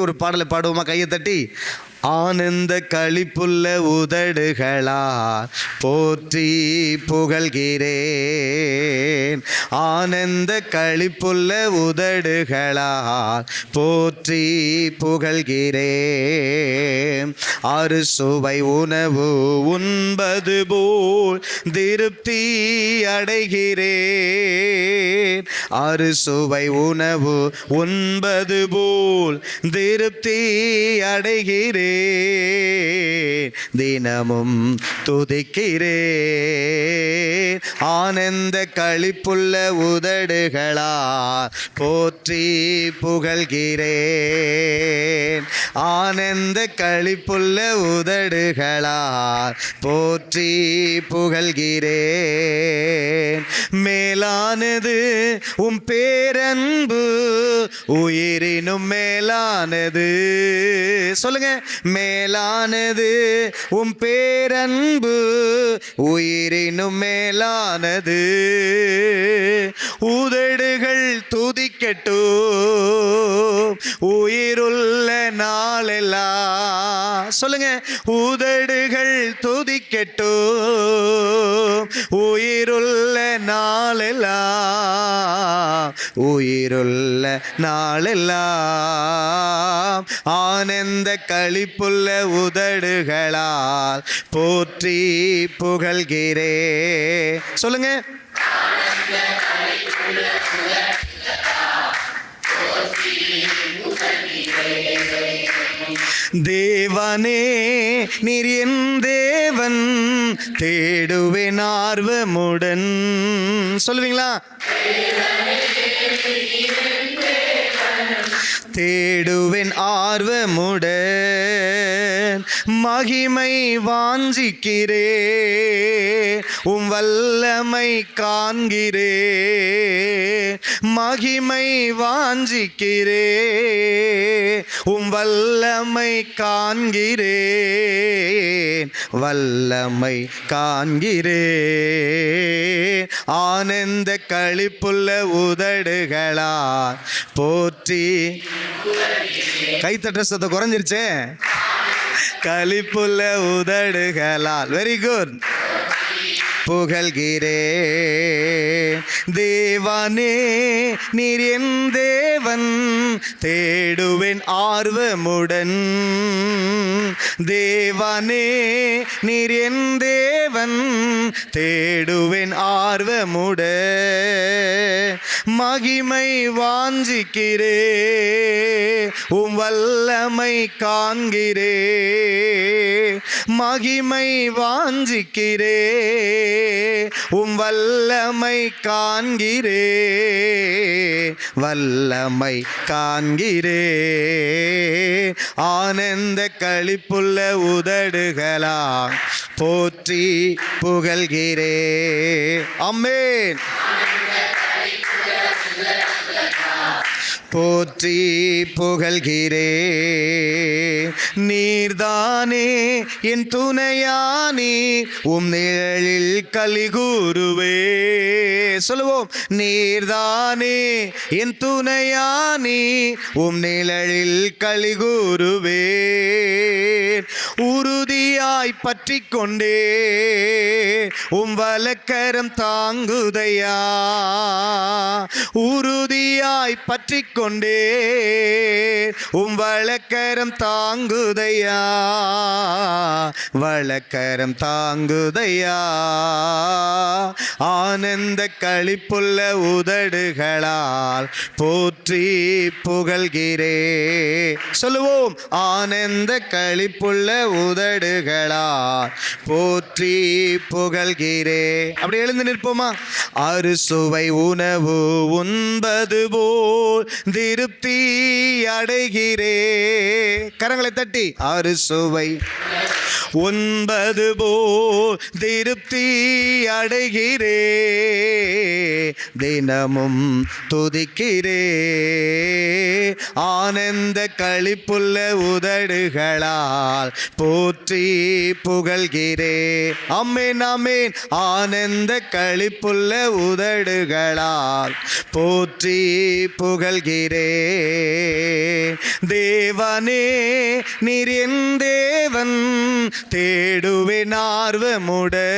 ஒரு பாடலை பாடுவோமா கையை தட்டி? ஆனந்த களிப்புள்ள உதடுகளா போற்றி புகழ்கிறேன். ஆனந்த களிப்புள்ள உதடுகளா போற்றி புகழ்கிறேன். அறுசுவை உணவு உண்பது போல் திருப்தி அடைகிறேன். அறுசுவை உணவு உண்பது போல் திருப்தி அடைகிறேன். தினமும் துதிக்கிறேன். ஆனந்த களிப்புள்ள உதடுகளா போற்றி புகழ்கிறேன். ஆனந்த களிப்புள்ள உதடுகளா போற்றி புகழ்கிறேன். மேலானது உம் பேரன்பு உயிரினும் மேலானது. சொல்லுங்க. மேலானது உம் பேரன்பு உயிரினும் மேலானது. உதடுகள் துதிக்கட்டும் உயிருள்ள நாளெல்லாம். சொல்லுங்க. உதடுகள் துதிக்கட்டும் உயிருள்ள நாளெல்லாம். உயிருள்ள நாளெல்லாம். ஆனந்த களிப்புள்ள உதடுகளால் போற்றி புகழ்கிறேன். சொல்லுங்க. தேவனே நீர் என் தேவன் தேடுவேன் ஆர்வமுடன். சொல்லுவீங்களா? தேடுவேன் ஆர்வமுடன் மகிமை வாஞ்சிக்கிறே. உம் வல்லமை காண்கிறே. மகிமை வாஞ்சிக்கிறே. உம் வல்லமை காண்கிறே. வல்லமை காண்கிறே. ஆனந்த களிப்புள்ள உதடுகளா போற்றி. கைத்தட்ட சத்தம் குறைஞ்சிருச்சே. களிப்புள்ள உதடுகளால். Very good. புகழ்கிறேன். தேவனே நீர் என் தேவன் தேடுவேன் ஆர்வமுடன். தேவனே நீர் என் தேவன் தேடுவேன் ஆர்வமுடன் மகிமை வாஞ்சிக்கிறே. உம் வல்லமை காண்கிறே. மகிமை வாஞ்சிக்கிறே. உம் வல்லமை காண்கிறே. வல்லமை காண்கிறே. ஆனந்த களிப்புள்ள உதடுகளா போற்றி புகழ்கிறே. ஆமென். போற்றி புகழ்கிறே. நீர்தானே என் துணையானி உம் நிழலில் கலிகூறுவே. சொல்லுவோம். நீர்தானே என் துணையானி உம் நிழலில் கலிகூறுவே. உறுதியாய் பற்றி கொண்டே உம் வலக்கரம் தாங்குதையா. உறுதியாய் பற்றி கொண்டே உம் வலக்கரம் தாங்குதையா. வலக்கரம் தாங்குதையா. ஆனந்த களிப்புள்ள உதடுகளால் போற்றி புகழ்கிறே. சொல்லுவோம். ஆனந்த களிப்புள்ள உதடுகளால் போற்றி புகழ்கிறே. அப்படி எழுந்து நிற்போமா? அறுசுவை உணவு உண்பது போல் திருப்தி அடைகிறே. கரங்களை தட்டி. அறுசுவை உண்பது போல் திருப்தி அடைகிறே. தினமும் துதிக்கிறே. ஆனந்த களிப்புள்ள உதடுகளால் போற்றி புகழ்கிறேன். ஆமென் ஆமென். ஆனந்த களிப்புள்ள உதடுகளால் போற்றி புகழ்கிறேன். தேவனே நீர் என் தேவன், தேடுவேன் ஆர்வமுடன்.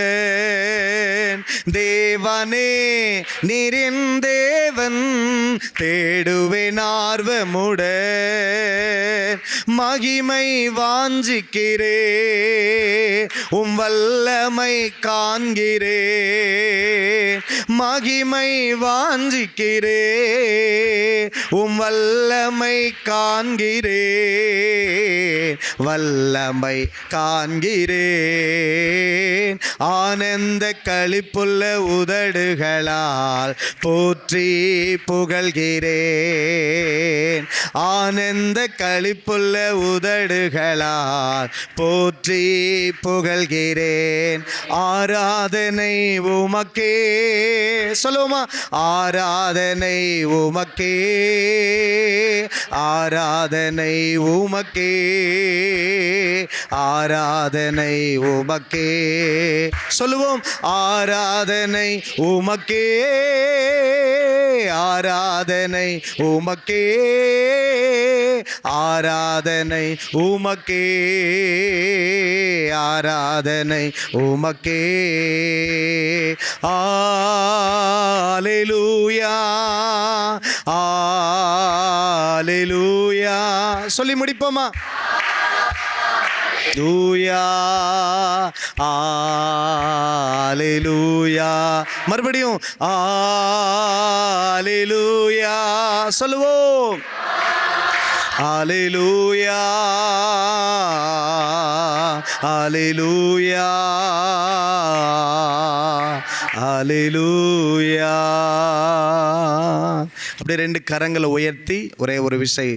தேவனே நீர் என் தேவன், தேடுவேன் ஆர்வமுடன். மகிமை வாஞ்சிக்கிறேன், உம் வல்லமை காண்கிறேன். மகிமை வாஞ்சிக்கிறேன், உம் வல்லமை காண்கிறேன். வல்லமை காண்கிறேன். ஆனந்த களிப்புள்ள உதடுகளால் போற்றி புகழ்கிறேன். ஆனந்த களிப்புள்ள உதடுகளால் போற்றி புகழ்கிறேன். ஆராதனை உமக்கே. சொல்லுவோமா? ஆராதனை உமக்கே, ஆராதனை உமக்கே, ஆராதனை உமக்கே. சொல்லுவோம். ஆராதனை உமக்கே, ஆராதனை உமக்கே, ஆராதனை உமக்கே, ஆராதனை உமக்கே. அல்லேலூயா, அல்லேலூயா. சொல்லி முடிப்போமா? லூயா, அல்லேலூயா. மறுபடியும் அல்லேலூயா சொல்லுவோம். அல்லேலூயா, அல்லேலூயா, அல்லேலூயா. அப்படியே ரெண்டு கரங்களை உயர்த்தி ஒரே ஒரு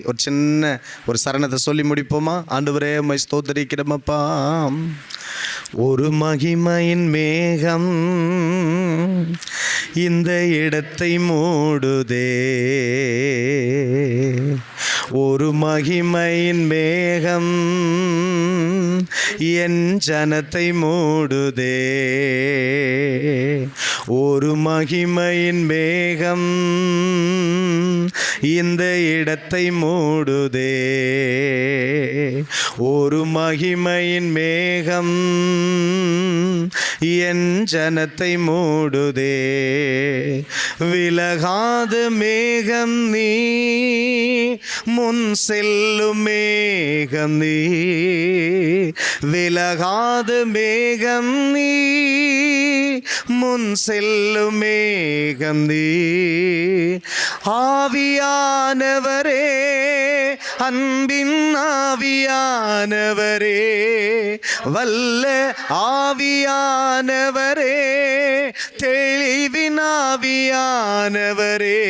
ஒரு சின்ன ஒரு சரணத்தை சொல்லி முடிப்போமா? ஆண்டவரே உம்மை ஸ்தோத்திரிக்கிறோமப்பா. ஒரு மகிமையின் மேகம் இந்த இடத்தை மூடுதே. ஒரு மகிமையின் மேகம் என் ஜனத்தை மூடுதே. ஒரு மகிமையின் மேகம் இந்த இடத்தை மூடுதே. ஒரு மகிமையின் மேகம் என் ஜனத்தை மூடுதே. விலகாத மேகம் நீ, முன் செல்லும் மேகம் நீ. விலகாத மேகம் நீ, முன் செல்லும் மேகம் நீ. ஆவியானவரே, அன்பின் ஆவியானவரே, வல்ல ஆவியானவரே, தெளிவின் ஆவியானவரே,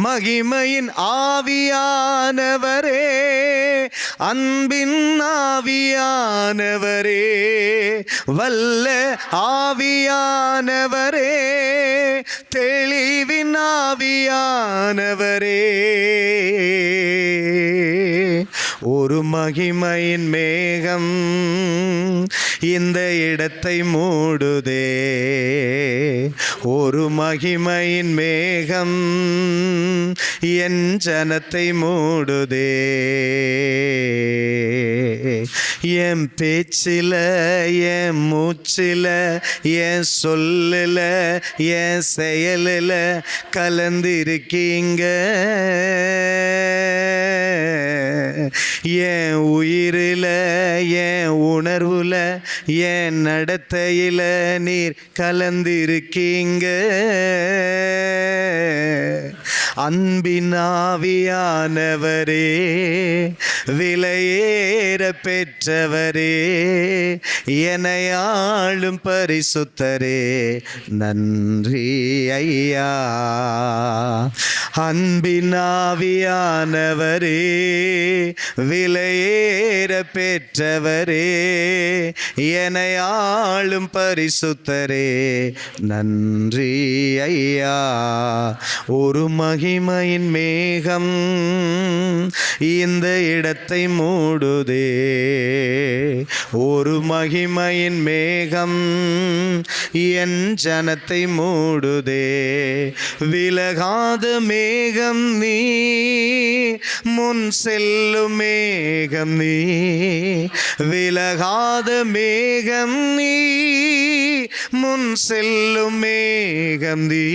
மகிமையின் ஆவியானவரே, அன்பின் ஆவியானவரே, வல்ல ஆவியானவரே, தெளிவின் ஆவியானவரே. ஒரு மகிமையின் மேகம் இந்த இடத்தை மூடுதே. ஒரு மகிமையின் மேகம் என் ஜனத்தை மூடுதே. என் பேச்சில, என் மூச்சில, என் சொல்லுல, என் செயலில் கலந்திருக்கீங்க. என் உயிரில், என் உணர்வுல, என் நடத்தையில நீர் கலந்திருக்கீங்க. அன்பின் ஆவியானவரே, விலையேற பெற்றவரே, என்னை ஆளும் பரிசுத்தரே, நன்றி ஐயா. அன்பின் ஆவியானவரே, விலையேற பெற்றவரே, என்னை ஆளும் பரிசுத்தரே, நன்றி ஐயா. ஒரு மகிமையின் மேகம் இந்த இடத்தை மூடுதே. ஒரு மகிமையின் மேகம் என் ஜனத்தை மூடுதே. விலகாத மேகம் நீ, முன் செல்லும் மேகம் நீ. விலகாத மேகம் நீ, முன் செல்லும் மேகம் நீ.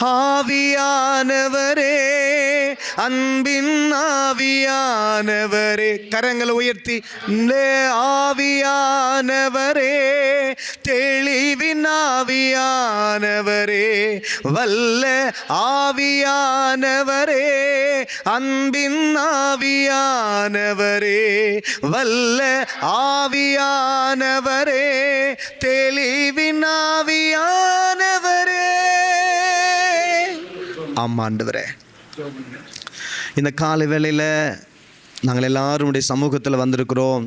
ஆவியானவரே, அன்பின் ஆவியானவரே, கரங்களை உயர்த்தி, ஆவியானவரே, தெளிவின் ஆவியானவரே, வல்ல ஆவியானவரே, அன்பின் ஆவியானவரே, வல்ல ஆவியானவரே, தெளிவின் ஆவியானவரே. ஆமா ஆண்டவரே, இந்த காலை வேளையில் நாங்கள் எல்லாரும் சமூகத்தில் வந்திருக்கிறோம்.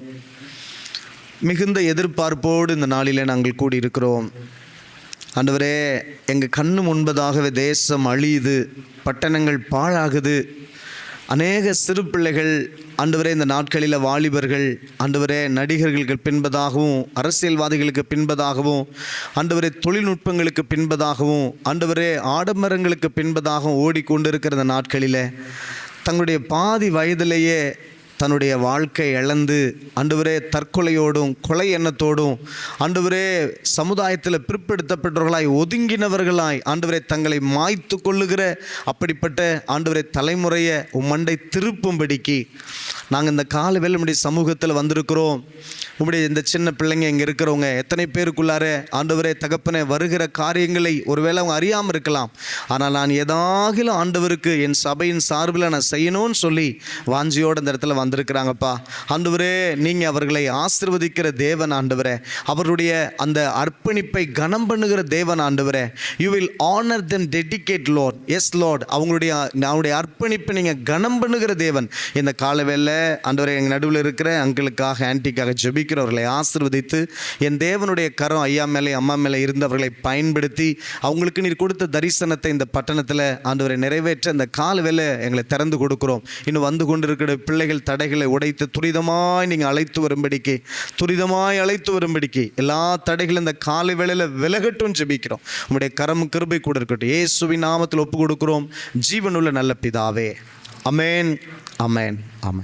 மிகுந்த எதிர்பார்ப்போடு இந்த நாளிலே நாங்கள் கூடியிருக்கிறோம். ஆண்டவரே, எங்கள் கண்ணு முன்பதாகவே தேசம் அழியுது, பட்டணங்கள் பாழாகுது. அநேக சிறு பிள்ளைகள் ஆண்டவரே, இந்த நாட்களில் வாலிபர்கள் ஆண்டவரே நடிகர்களுக்கு பின்பதாகவும், அரசியல்வாதிகளுக்கு பின்பதாகவும், ஆண்டவரே தொழில்நுட்பங்களுக்கு பின்பதாகவும், ஆண்டவரே ஆடம்பரங்களுக்கு பின்பதாகவும் ஓடிக்கொண்டிருக்கிற இந்த நாட்களில் தங்களுடைய பாதி வயதிலேயே தன்னுடைய வாழ்க்கை இழந்து ஆண்டவரே தற்கொலையோடும் கொலை எண்ணத்தோடும் ஆண்டவரே சமுதாயத்தில் பிற்படுத்தப்பட்டவர்களாய் ஒதுங்கினவர்களாய் ஆண்டவரே தங்களை மாய்த்து கொள்ளுகிற அப்படிப்பட்ட ஆண்டவரே தலைமுறையை மண்டை திருப்பும்படிக்கு நாங்கள் இந்த கால வேளை நம்முடைய சமூகத்தில் வந்திருக்கிறோம். உம்முடைய இந்த சின்ன பிள்ளைங்க இங்கே இருக்கிறவங்க எத்தனை பேருக்குள்ளார ஆண்டவரே தகப்பனை வருகிற காரியங்களை ஒருவேளை அவங்க அறியாமல் இருக்கலாம். ஆனால் நான் ஏதாகிலும் ஆண்டவருக்கு என் சபையின் சார்பில் நான் செய்யணும்னு சொல்லி வாஞ்சியோடு இந்த இடத்துல வந்திருக்கிறாங்கப்பா. ஆண்டவரே, நீங்கள் அவர்களை ஆசீர்வதிக்கிற தேவன் ஆண்டவரே, அவருடைய அந்த அர்ப்பணிப்பை கனம் பண்ணுகிற தேவன் ஆண்டவரே. You will honour them, dedicate Lord. Yes Lord, அவங்களுடைய அர்ப்பணிப்பை நீங்கள் கனம் பண்ணுகிற தேவன். இந்த காலவேளை ஆண்டவரே எங்கள் நடுவில் இருக்கிற அங்கிளுக்காக ஆன்டிக்காக ஜெபிக்கிறவர்களை ஆசீர்வதித்து என் தேவனுடைய கரம் ஐயா மேலே அம்மா மேலே இருந்தவர்களை பயன்படுத்தி அவங்களுக்கு நீர் கொடுத்த தரிசனத்தை இந்த பட்டணத்தில் ஆண்டவரை நிறைவேற்ற இந்த காலவேளை எங்களை திறந்து கொடுக்கிறோம். இன்னும் வந்து கொண்டிருக்கிற பிள்ளைகள் தடைகளை உடைத்து துரிதமாய் நீங்கள் அழைத்து வரும்படிக்கு எல்லா தடைகளும் இந்த காலை வேளையில் விலகட்டும் ஜெபிக்கிறோம். உங்களுடைய கரம் கிருபை கூட இருக்கட்டும். இயேசுவின் நாமத்தில் ஒப்பு கொடுக்கிறோம் ஜீவனுள்ள நல்ல பிதாவே. அமேன், அமேன், அமேன்.